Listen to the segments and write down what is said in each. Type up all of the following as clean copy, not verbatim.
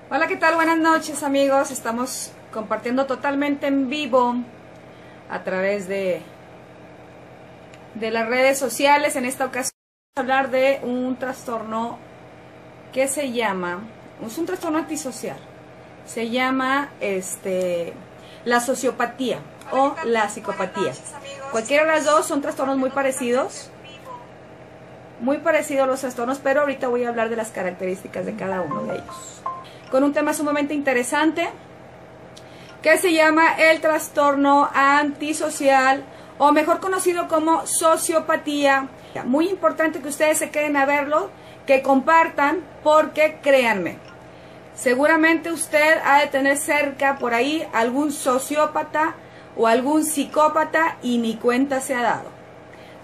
Hola, ¿qué tal? Buenas noches, amigos. Estamos compartiendo totalmente en vivo a través de las redes sociales. En esta ocasión vamos a hablar de un trastorno que se llama, es un trastorno antisocial. Se llama la sociopatía o la psicopatía. Cualquiera de las dos son trastornos muy parecidos. Muy parecidos los trastornos, pero ahorita voy a hablar de las características de cada uno de ellos. Con un tema sumamente interesante que se llama el trastorno antisocial, o mejor conocido como sociopatía. Muy importante que ustedes se queden a verlo, que compartan, porque créanme, seguramente usted ha de tener cerca por ahí algún sociópata o algún psicópata y ni cuenta se ha dado.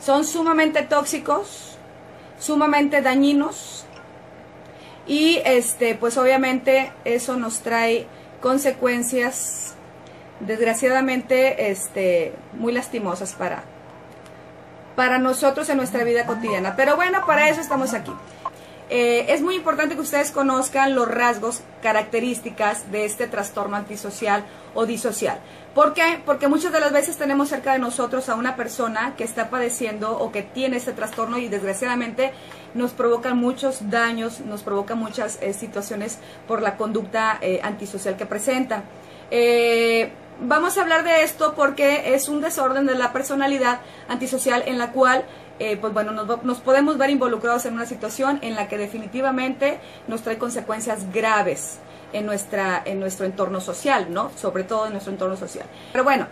Son sumamente tóxicos, sumamente dañinos. Y pues obviamente eso nos trae consecuencias desgraciadamente muy lastimosas para nosotros en nuestra vida cotidiana. Pero bueno, para eso estamos aquí. Es muy importante que ustedes conozcan los rasgos, características de este trastorno antisocial o disocial. ¿Por qué? Porque muchas de las veces tenemos cerca de nosotros a una persona que está padeciendo o que tiene este trastorno y desgraciadamente nos provocan muchos daños, nos provoca muchas situaciones por la conducta antisocial que presentan. Vamos a hablar de esto porque es un desorden de la personalidad antisocial en la cual pues bueno, nos podemos ver involucrados en una situación en la que definitivamente nos trae consecuencias graves en nuestro entorno social, ¿no? Sobre todo en nuestro entorno social. Pero bueno,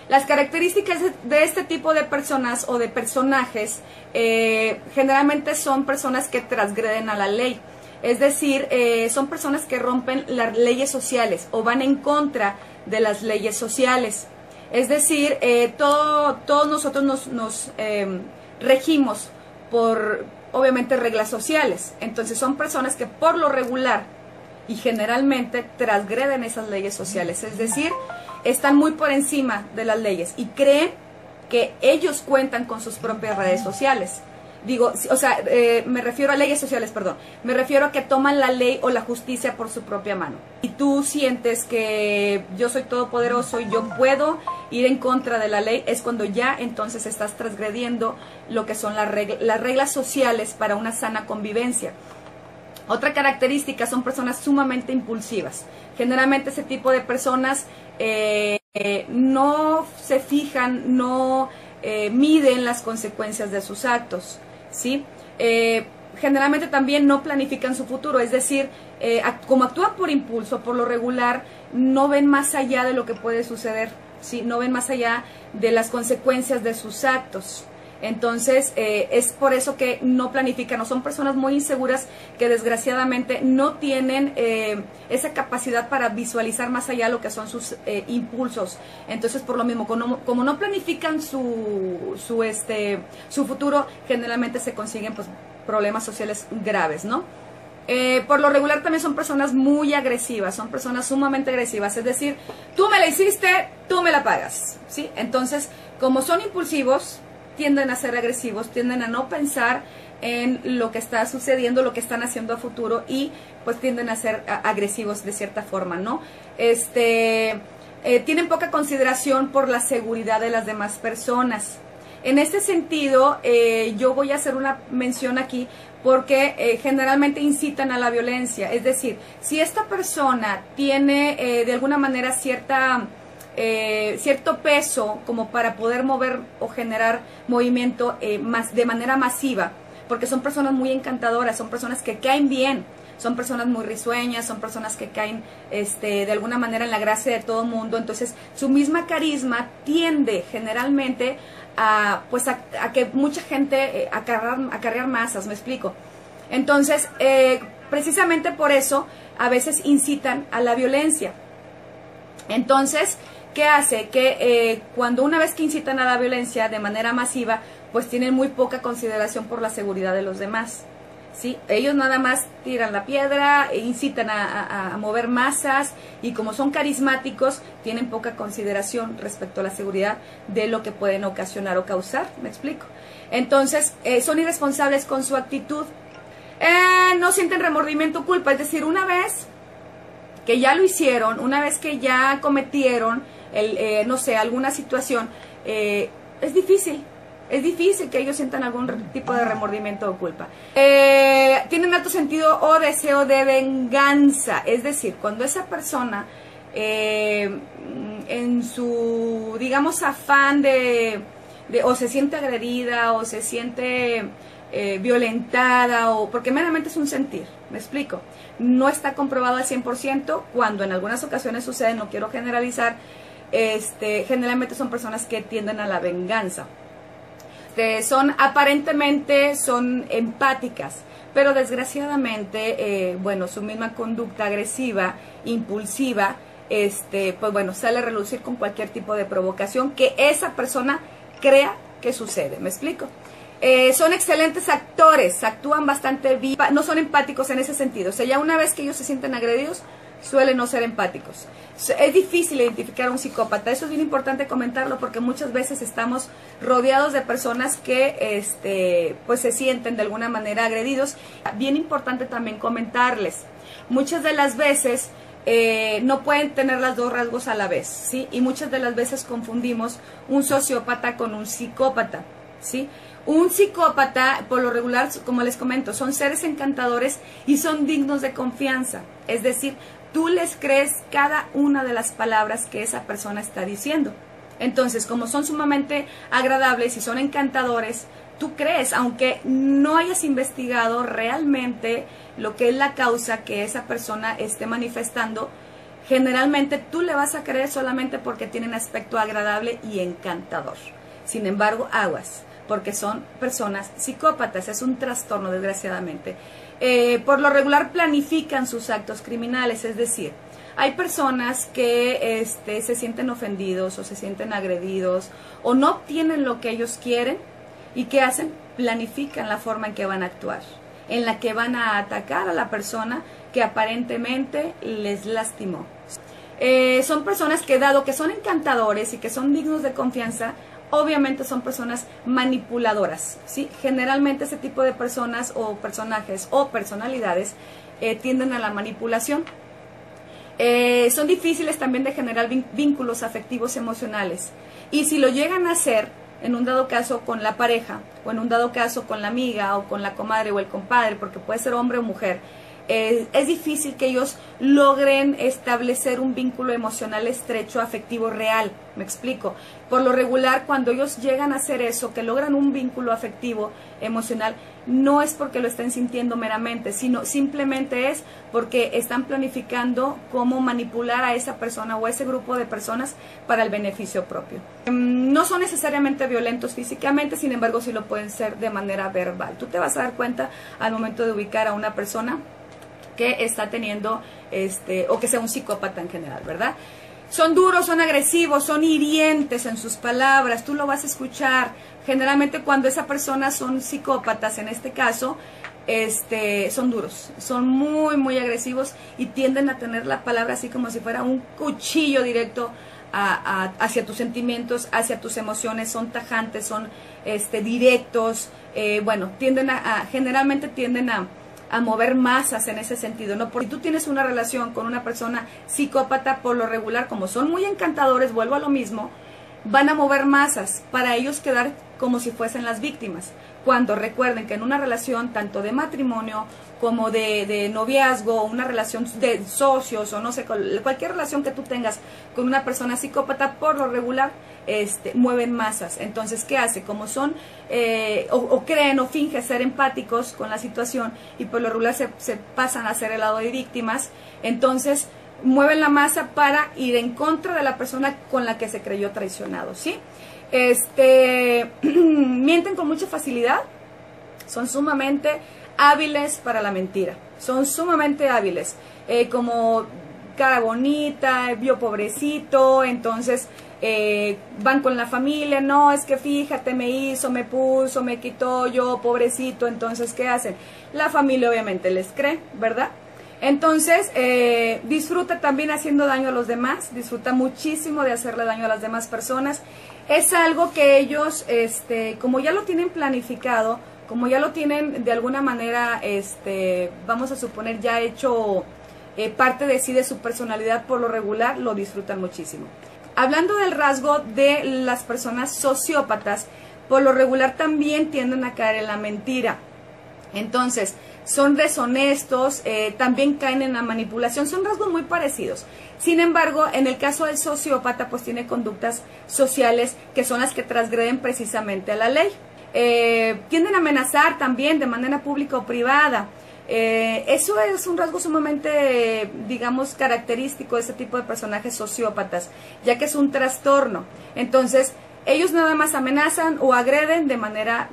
las características de este tipo de personas o de personajes generalmente son personas que transgreden a la ley. Es decir, son personas que rompen las leyes sociales o van en contra de las leyes sociales. Es decir, todos nosotros nos regimos por, obviamente, reglas sociales. Entonces son personas que por lo regular y generalmente transgreden esas leyes sociales. Es decir, están muy por encima de las leyes y creen que ellos cuentan con sus propias redes sociales. Digo, o sea, me refiero a leyes sociales, perdón. Me refiero a que toman la ley o la justicia por su propia mano. Y tú sientes que yo soy todopoderoso y yo puedo ir en contra de la ley, es cuando ya entonces estás transgrediendo lo que son las reglas sociales para una sana convivencia. Otra característica son personas sumamente impulsivas. Generalmente ese tipo de personas no se fijan, no miden las consecuencias de sus actos, ¿sí? Generalmente también no planifican su futuro, es decir, como actúan por impulso, por lo regular, no ven más allá de lo que puede suceder, ¿sí? No ven más allá de las consecuencias de sus actos. Entonces, es por eso que no planifican, o son personas muy inseguras que desgraciadamente no tienen esa capacidad para visualizar más allá lo que son sus impulsos. Entonces, por lo mismo, como no planifican su futuro, generalmente se consiguen pues problemas sociales graves, ¿no? Por lo regular también son personas muy agresivas, son personas sumamente agresivas, es decir, tú me la hiciste, tú me la pagas, ¿sí? Entonces, como son impulsivos, tienden a ser agresivos, tienden a no pensar en lo que está sucediendo, lo que están haciendo a futuro y pues tienden a ser agresivos de cierta forma, ¿no? Tienen poca consideración por la seguridad de las demás personas. En este sentido, yo voy a hacer una mención aquí porque generalmente incitan a la violencia. Es decir, si esta persona tiene de alguna manera cierto peso como para poder mover o generar movimiento de manera masiva, porque son personas muy encantadoras, son personas que caen bien, son personas muy risueñas, son personas que caen de alguna manera en la gracia de todo mundo. Entonces su misma carisma tiende generalmente a que mucha gente acarrear masas, me explico. Entonces precisamente por eso a veces incitan a la violencia. Entonces, ¿qué hace? Que cuando una vez que incitan a la violencia de manera masiva, pues tienen muy poca consideración por la seguridad de los demás, ¿sí? Ellos nada más tiran la piedra, incitan a mover masas y como son carismáticos, tienen poca consideración respecto a la seguridad de lo que pueden ocasionar o causar, ¿me explico? Entonces, son irresponsables con su actitud, no sienten remordimiento o culpa, es decir, una vez que ya lo hicieron, una vez que ya cometieron, no sé, alguna situación, es difícil que ellos sientan algún tipo de remordimiento o culpa. Tienen alto sentido o deseo de venganza, es decir, cuando esa persona en su, digamos, afán o se siente agredida o se siente violentada, o porque meramente es un sentir, me explico, no está comprobado al 100%, cuando en algunas ocasiones sucede, no quiero generalizar, generalmente son personas que tienden a la venganza. Aparentemente son empáticas, pero desgraciadamente, bueno, su misma conducta agresiva, impulsiva, pues bueno, sale a relucir con cualquier tipo de provocación que esa persona crea que sucede, ¿me explico? Son excelentes actores, actúan bastante bien, no son empáticos en ese sentido, o sea, ya una vez que ellos se sienten agredidos, suelen no ser empáticos. Es difícil identificar a un psicópata, eso es bien importante comentarlo, porque muchas veces estamos rodeados de personas que pues se sienten de alguna manera agredidos. Bien importante también comentarles, muchas de las veces no pueden tener los dos rasgos a la vez, ¿sí? Y muchas de las veces confundimos un sociópata con un psicópata, ¿sí? Un psicópata, por lo regular, como les comento, son seres encantadores y son dignos de confianza, es decir, tú les crees cada una de las palabras que esa persona está diciendo. Entonces, como son sumamente agradables y son encantadores, tú crees, aunque no hayas investigado realmente lo que es la causa que esa persona esté manifestando, generalmente tú le vas a creer solamente porque tienen aspecto agradable y encantador. Sin embargo, aguas, porque son personas psicópatas, es un trastorno, desgraciadamente. Por lo regular planifican sus actos criminales, es decir, hay personas que se sienten ofendidos o se sienten agredidos o no obtienen lo que ellos quieren, y ¿qué hacen? Planifican la forma en que van a actuar, en la que van a atacar a la persona que aparentemente les lastimó. Son personas que, dado que son encantadores y que son dignos de confianza, obviamente son personas manipuladoras, ¿sí? Generalmente ese tipo de personas o personajes o personalidades tienden a la manipulación. Son difíciles también de generar vínculos afectivos emocionales. Y si lo llegan a hacer, en un dado caso con la pareja, o en un dado caso con la amiga, o con la comadre o el compadre, porque puede ser hombre o mujer, es difícil que ellos logren establecer un vínculo emocional estrecho, afectivo, real. Me explico. Por lo regular, cuando ellos llegan a hacer eso, que logran un vínculo afectivo, emocional, no es porque lo estén sintiendo meramente, sino simplemente es porque están planificando cómo manipular a esa persona o a ese grupo de personas para el beneficio propio. No son necesariamente violentos físicamente, sin embargo sí lo pueden ser de manera verbal. Tú te vas a dar cuenta al momento de ubicar a una persona que está teniendo, o que sea un psicópata en general, ¿verdad? Son duros, son agresivos, son hirientes en sus palabras, tú lo vas a escuchar. Generalmente cuando esa persona son psicópatas, en este caso, son duros, son muy, muy agresivos y tienden a tener la palabra así como si fuera un cuchillo directo hacia tus sentimientos, hacia tus emociones, son tajantes, son directos, bueno, generalmente tienden a mover masas en ese sentido, ¿no? Porque si tú tienes una relación con una persona psicópata, por lo regular, como son muy encantadores, vuelvo a lo mismo, van a mover masas para ellos quedar como si fuesen las víctimas. Cuando recuerden que en una relación tanto de matrimonio como de noviazgo, una relación de socios o no sé, cualquier relación que tú tengas con una persona psicópata, por lo regular mueven masas. Entonces, ¿qué hace? Como son o creen o fingen ser empáticos con la situación y por lo regular se pasan a ser el lado de víctimas, entonces mueven la masa para ir en contra de la persona con la que se creyó traicionado, ¿sí? Mienten con mucha facilidad, son sumamente hábiles para la mentira, son sumamente hábiles, como cara bonita, vio pobrecito, entonces van con la familia, no, es que fíjate, me hizo, me puso, me quitó, yo pobrecito, entonces ¿qué hacen? La familia obviamente les cree, ¿verdad? Entonces, disfruta también haciendo daño a los demás, disfruta muchísimo de hacerle daño a las demás personas. Es algo que ellos, como ya lo tienen planificado, como ya lo tienen de alguna manera, vamos a suponer ya hecho parte de sí, de su personalidad, por lo regular lo disfrutan muchísimo. Hablando del rasgo de las personas sociópatas, por lo regular también tienden a caer en la mentira. Entonces, son deshonestos, también caen en la manipulación, son rasgos muy parecidos. Sin embargo, en el caso del sociópata, pues tiene conductas sociales que son las que transgreden precisamente a la ley. Tienden a amenazar también de manera pública o privada. Eso es un rasgo sumamente, digamos, característico de este tipo de personajes sociópatas, ya que es un trastorno. Entonces, ellos nada más amenazan o agreden de manera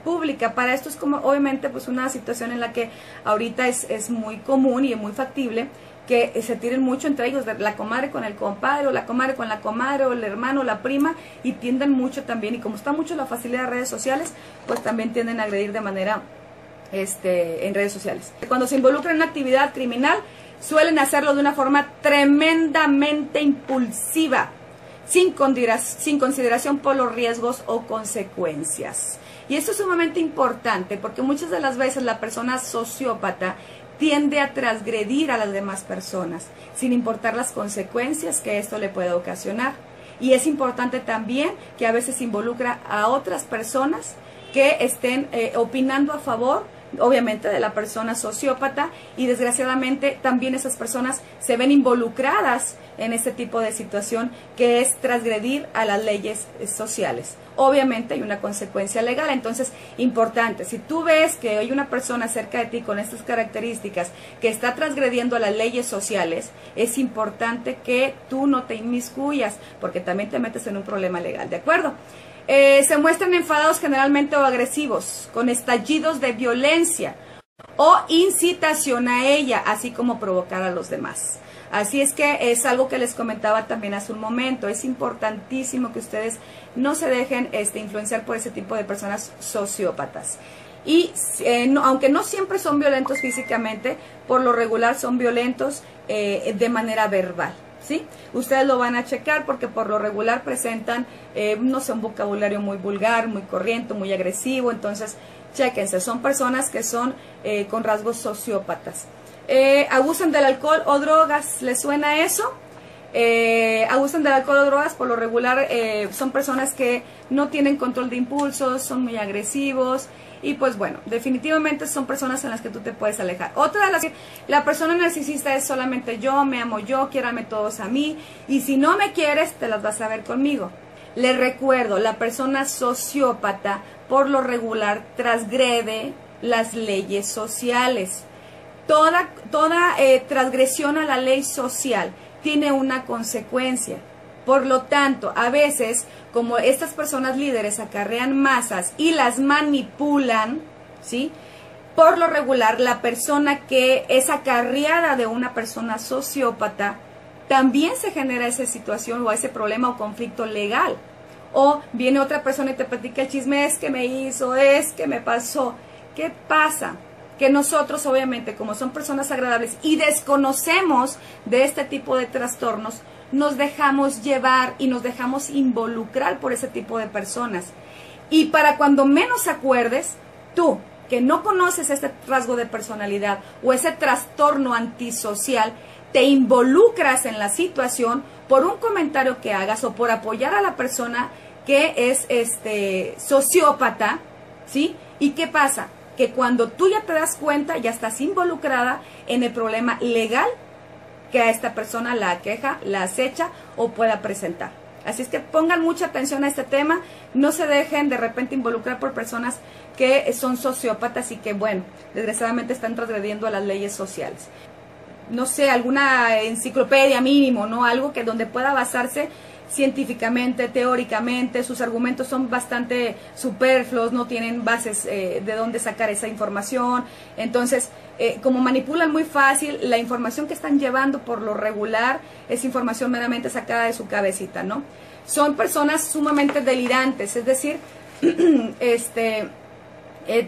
pública. Para esto es como, obviamente, pues una situación en la que ahorita es muy común y muy factible que se tiren mucho entre ellos, la comadre con el compadre, o la comadre con la comadre, o el hermano, o la prima, y tienden mucho también, y como está mucho la facilidad de redes sociales, pues también tienden a agredir de manera en redes sociales. Cuando se involucran en una actividad criminal, suelen hacerlo de una forma tremendamente impulsiva, sin consideración por los riesgos o consecuencias. Y esto es sumamente importante, porque muchas de las veces la persona sociópata tiende a transgredir a las demás personas, sin importar las consecuencias que esto le pueda ocasionar. Y es importante también que a veces involucra a otras personas que estén opinando a favor, obviamente, de la persona sociópata, y desgraciadamente también esas personas se ven involucradas en este tipo de situación, que es transgredir a las leyes sociales. Obviamente hay una consecuencia legal. Entonces, importante, si tú ves que hay una persona cerca de ti con estas características que está transgrediendo a las leyes sociales, es importante que tú no te inmiscuyas, porque también te metes en un problema legal, ¿de acuerdo? Se muestran enfadados generalmente o agresivos, con estallidos de violencia o incitación a ella, así como provocar a los demás. Así es que es algo que les comentaba también hace un momento. Es importantísimo que ustedes no se dejen influenciar por ese tipo de personas sociópatas. Y aunque no siempre son violentos físicamente, por lo regular son violentos de manera verbal, ¿sí? Ustedes lo van a checar porque por lo regular presentan, no sé, un vocabulario muy vulgar, muy corriente, muy agresivo. Entonces, chéquense, son personas que son con rasgos sociópatas. Abusan del alcohol o drogas, ¿les suena eso? Abusan del alcohol o drogas, por lo regular son personas que no tienen control de impulsos, son muy agresivos. Y pues bueno, definitivamente son personas en las que tú te puedes alejar. Otra de las que la persona narcisista es solamente yo, me amo yo, quiérame todos a mí, y si no me quieres, te las vas a ver conmigo. Les recuerdo, la persona sociópata por lo regular transgrede las leyes sociales. Toda transgresión a la ley social tiene una consecuencia. Por lo tanto, a veces, como estas personas líderes acarrean masas y las manipulan, ¿sí? Por lo regular, la persona que es acarreada de una persona sociópata, también se genera esa situación o ese problema o conflicto legal. O viene otra persona y te platica el chisme, es que me hizo, es que me pasó. ¿Qué pasa? Que nosotros, obviamente, como son personas agradables y desconocemos de este tipo de trastornos, nos dejamos llevar y nos dejamos involucrar por ese tipo de personas. Y para cuando menos acuerdes, tú, que no conoces este rasgo de personalidad o ese trastorno antisocial, te involucras en la situación por un comentario que hagas o por apoyar a la persona que es sociópata, ¿sí? ¿Y qué pasa? Que cuando tú ya te das cuenta, ya estás involucrada en el problema legal que a esta persona la aqueja, la acecha o pueda presentar. Así es que pongan mucha atención a este tema, no se dejen de repente involucrar por personas que son sociópatas y que, bueno, desgraciadamente están transgrediendo a las leyes sociales. No sé, alguna enciclopedia mínimo, ¿no? Algo que donde pueda basarse científicamente, teóricamente. Sus argumentos son bastante superfluos, no tienen bases de dónde sacar esa información. Entonces, como manipulan muy fácil, la información que están llevando por lo regular es información meramente sacada de su cabecita, ¿no? Son personas sumamente delirantes, es decir,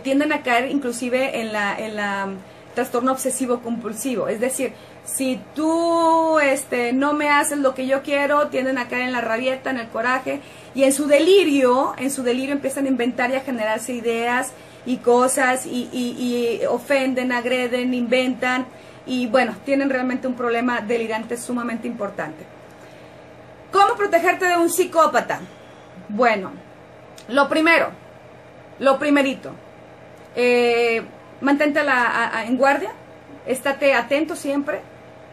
tienden a caer inclusive en la trastorno obsesivo compulsivo. Es decir, si tú no me haces lo que yo quiero, tienden a caer en la rabieta, en el coraje, y en su delirio empiezan a inventar y a generarse ideas y cosas y ofenden, agreden, inventan, y bueno, tienen realmente un problema delirante sumamente importante. ¿Cómo protegerte de un psicópata? Bueno, lo primerito, mantente en guardia, estate atento siempre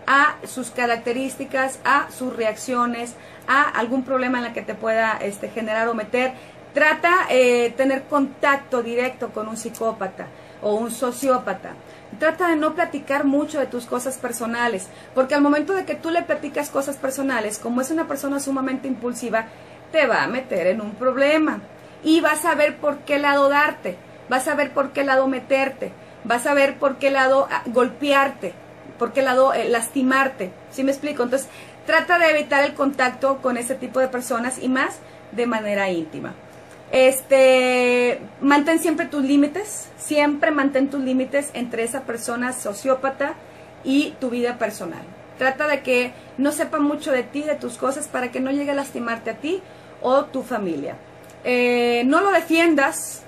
a sus características, a sus reacciones, a algún problema en el que te pueda generar o meter. Trata tener contacto directo con un psicópata o un sociópata. Trata de no platicar mucho de tus cosas personales, porque al momento de que tú le platicas cosas personales, como es una persona sumamente impulsiva, te va a meter en un problema y vas a ver por qué lado darte, vas a ver por qué lado meterte, vas a ver por qué lado golpearte, por qué lado lastimarte. ¿Sí me explico? Entonces, trata de evitar el contacto con ese tipo de personas y más de manera íntima. Mantén siempre tus límites, siempre mantén tus límites entre esa persona sociópata y tu vida personal. Trata de que no sepa mucho de ti, de tus cosas, para que no llegue a lastimarte a ti o tu familia. No lo defiendas,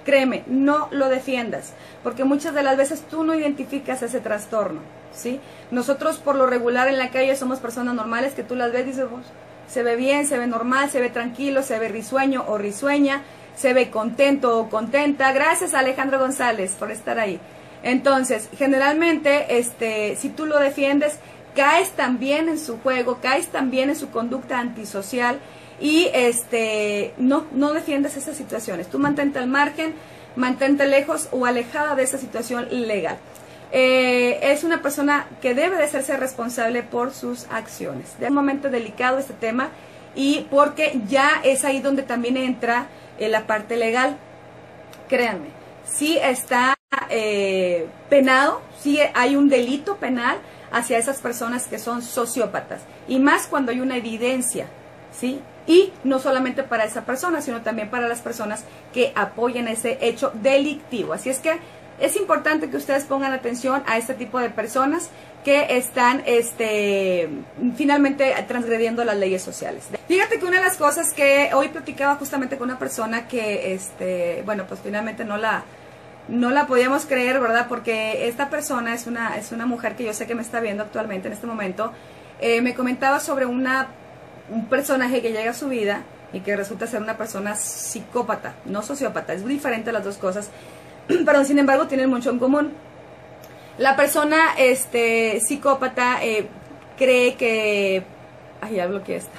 créeme, no lo defiendas, porque muchas de las veces tú no identificas ese trastorno, ¿sí? Nosotros por lo regular en la calle somos personas normales que tú las ves y dices, vos, se ve bien, se ve normal, se ve tranquilo, se ve risueño o risueña, se ve contento o contenta. Gracias a Alejandro González por estar ahí. Entonces, generalmente, si tú lo defiendes, caes también en su juego, caes también en su conducta antisocial y no defiendes esas situaciones. Tú mantente al margen, mantente lejos o alejada de esa situación legal. Es una persona que debe de hacerse responsable por sus acciones. Es un momento delicado este tema y porque ya es ahí donde también entra la parte legal. Créanme, sí está penado, sí hay un delito penal hacia esas personas que son sociópatas y más cuando hay una evidencia, ¿sí? Y no solamente para esa persona, sino también para las personas que apoyen ese hecho delictivo. Así es que es importante que ustedes pongan atención a este tipo de personas que están finalmente transgrediendo las leyes sociales. Fíjate que una de las cosas que hoy platicaba justamente con una persona que, bueno, pues finalmente no la podíamos creer, ¿verdad? Porque esta persona es una mujer que yo sé que me está viendo actualmente en este momento. Me comentaba sobre un personaje que llega a su vida y que resulta ser una persona psicópata, no sociópata. Es muy diferente las dos cosas. Pero sin embargo tienen mucho en común. La persona psicópata cree que... Ay, ya bloqueé esta.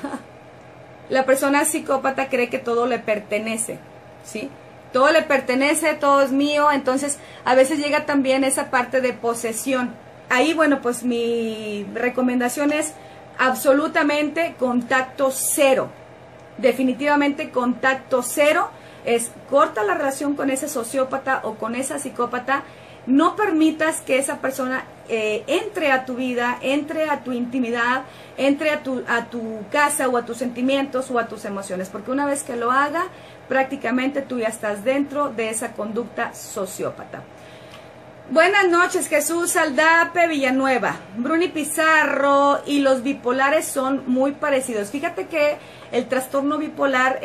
La persona psicópata cree que todo le pertenece, ¿sí? Todo le pertenece, todo es mío. Entonces a veces llega también esa parte de posesión. Ahí, bueno, pues mi recomendación es absolutamente contacto cero. Definitivamente contacto cero. Es corta la relación con ese sociópata o con esa psicópata. No permitas que esa persona entre a tu vida, entre a tu intimidad, entre a tu casa o a tus sentimientos o a tus emociones, porque una vez que lo haga, prácticamente tú ya estás dentro de esa conducta sociópata. Buenas noches, Jesús Aldape Villanueva. Bruni Pizarro y los bipolares son muy parecidos. Fíjate que el trastorno bipolar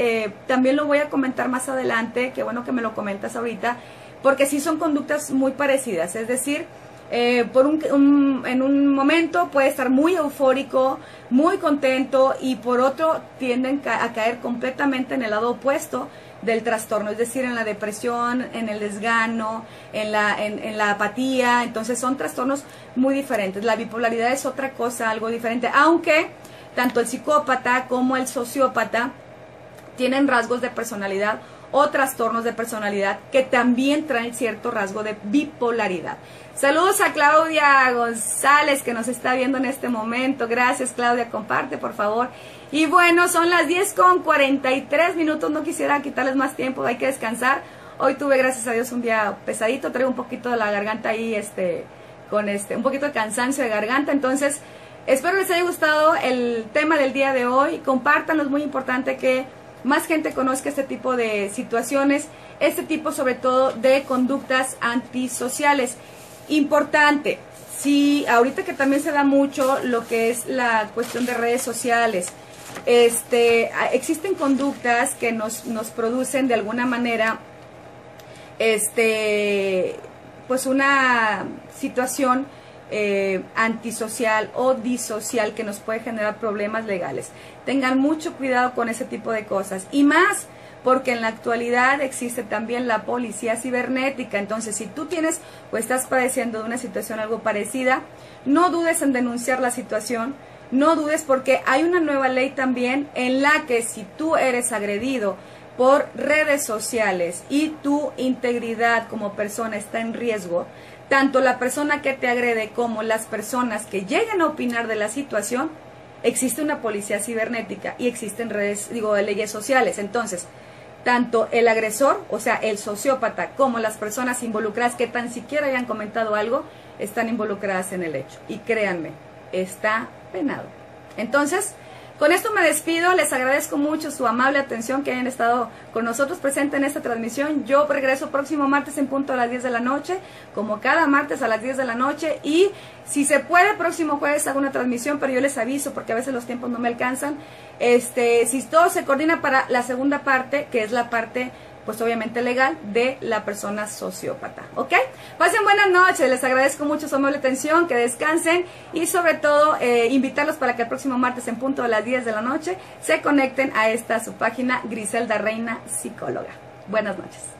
también lo voy a comentar más adelante, qué bueno que me lo comentas ahorita, porque sí son conductas muy parecidas. Es decir, en un momento puede estar muy eufórico, muy contento, y por otro tienden a caer completamente en el lado opuesto del trastorno, es decir, en la depresión, en el desgano, en la apatía. Entonces son trastornos muy diferentes. La bipolaridad es otra cosa, algo diferente, aunque tanto el psicópata como el sociópata tienen rasgos de personalidad o trastornos de personalidad que también traen cierto rasgo de bipolaridad. Saludos a Claudia González, que nos está viendo en este momento. Gracias, Claudia, comparte por favor. Y bueno, son las 10:43, no quisiera quitarles más tiempo, hay que descansar. Hoy tuve, gracias a Dios, un día pesadito, traigo un poquito de la garganta ahí, con un poquito de cansancio de garganta. Entonces, espero les haya gustado el tema del día de hoy. Compártanlo, es muy importante que más gente conozca este tipo de situaciones, este tipo sobre todo de conductas antisociales. Importante, si ahorita que también se da mucho lo que es la cuestión de redes sociales, existen conductas que nos producen de alguna manera pues una situación antisocial o disocial que nos puede generar problemas legales. Tengan mucho cuidado con ese tipo de cosas, y más porque en la actualidad existe también la policía cibernética. Entonces, si tú tienes o estás padeciendo de una situación algo parecida, no dudes en denunciar la situación, no dudes, porque hay una nueva ley también en la que si tú eres agredido por redes sociales y tu integridad como persona está en riesgo, tanto la persona que te agrede como las personas que lleguen a opinar de la situación, existe una policía cibernética y existen leyes sociales. Entonces, tanto el agresor, o sea, el sociópata, como las personas involucradas que tan siquiera hayan comentado algo, están involucradas en el hecho. Y créanme, está penado. Entonces, con esto me despido. Les agradezco mucho su amable atención, que hayan estado con nosotros presentes en esta transmisión. Yo regreso próximo martes en punto a las 10 de la noche, como cada martes a las 10 de la noche. Y si se puede, próximo jueves hago una transmisión, pero yo les aviso porque a veces los tiempos no me alcanzan. Si todo se coordina para la segunda parte, que es la parte, pues obviamente legal, de la persona sociópata, ¿ok? Pasen buenas noches, les agradezco mucho su amable atención, que descansen, y sobre todo invitarlos para que el próximo martes en punto a las 10 de la noche se conecten a su página Griselda Reina Psicóloga. Buenas noches.